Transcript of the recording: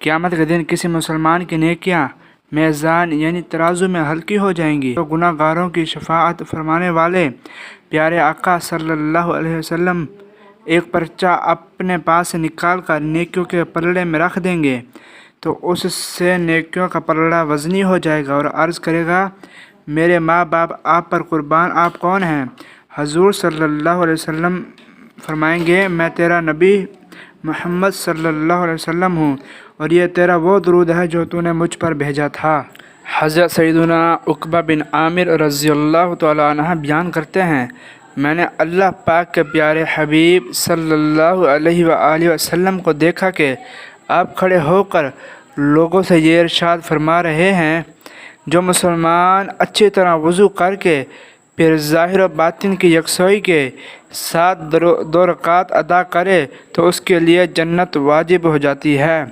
قیامت کے دن کسی مسلمان کی نیکیاں میزان یعنی ترازو میں ہلکی ہو جائیں گی تو گناہ گاروں کی شفاعت فرمانے والے پیارے آقا صلی اللہ علیہ وسلم ایک پرچہ اپنے پاس سے نکال کر نیکیوں کے پلڑے میں رکھ دیں گے تو اس سے نیکیوں کا پلڑا وزنی ہو جائے گا اور عرض کرے گا میرے ماں باپ آپ پر قربان، آپ کون ہیں؟ حضور صلی اللہ علیہ وسلم فرمائیں گے میں تیرا نبی محمد صلی اللہ علیہ وسلم ہوں اور یہ تیرا وہ درود ہے جو تو نے مجھ پر بھیجا تھا۔ حضرت سیدنا عقبہ بن عامر رضی اللہ تعالیٰ عنہ بیان کرتے ہیں میں نے اللہ پاک کے پیارے حبیب صلی اللہ علیہ وآلہ وسلم کو دیکھا کہ آپ کھڑے ہو کر لوگوں سے یہ ارشاد فرما رہے ہیں جو مسلمان اچھی طرح وضو کر کے پھر ظاہر و باطن کی یکسوئی کے ساتھ 2 رکعات ادا کرے تو اس کے لیے جنت واجب ہو جاتی ہے۔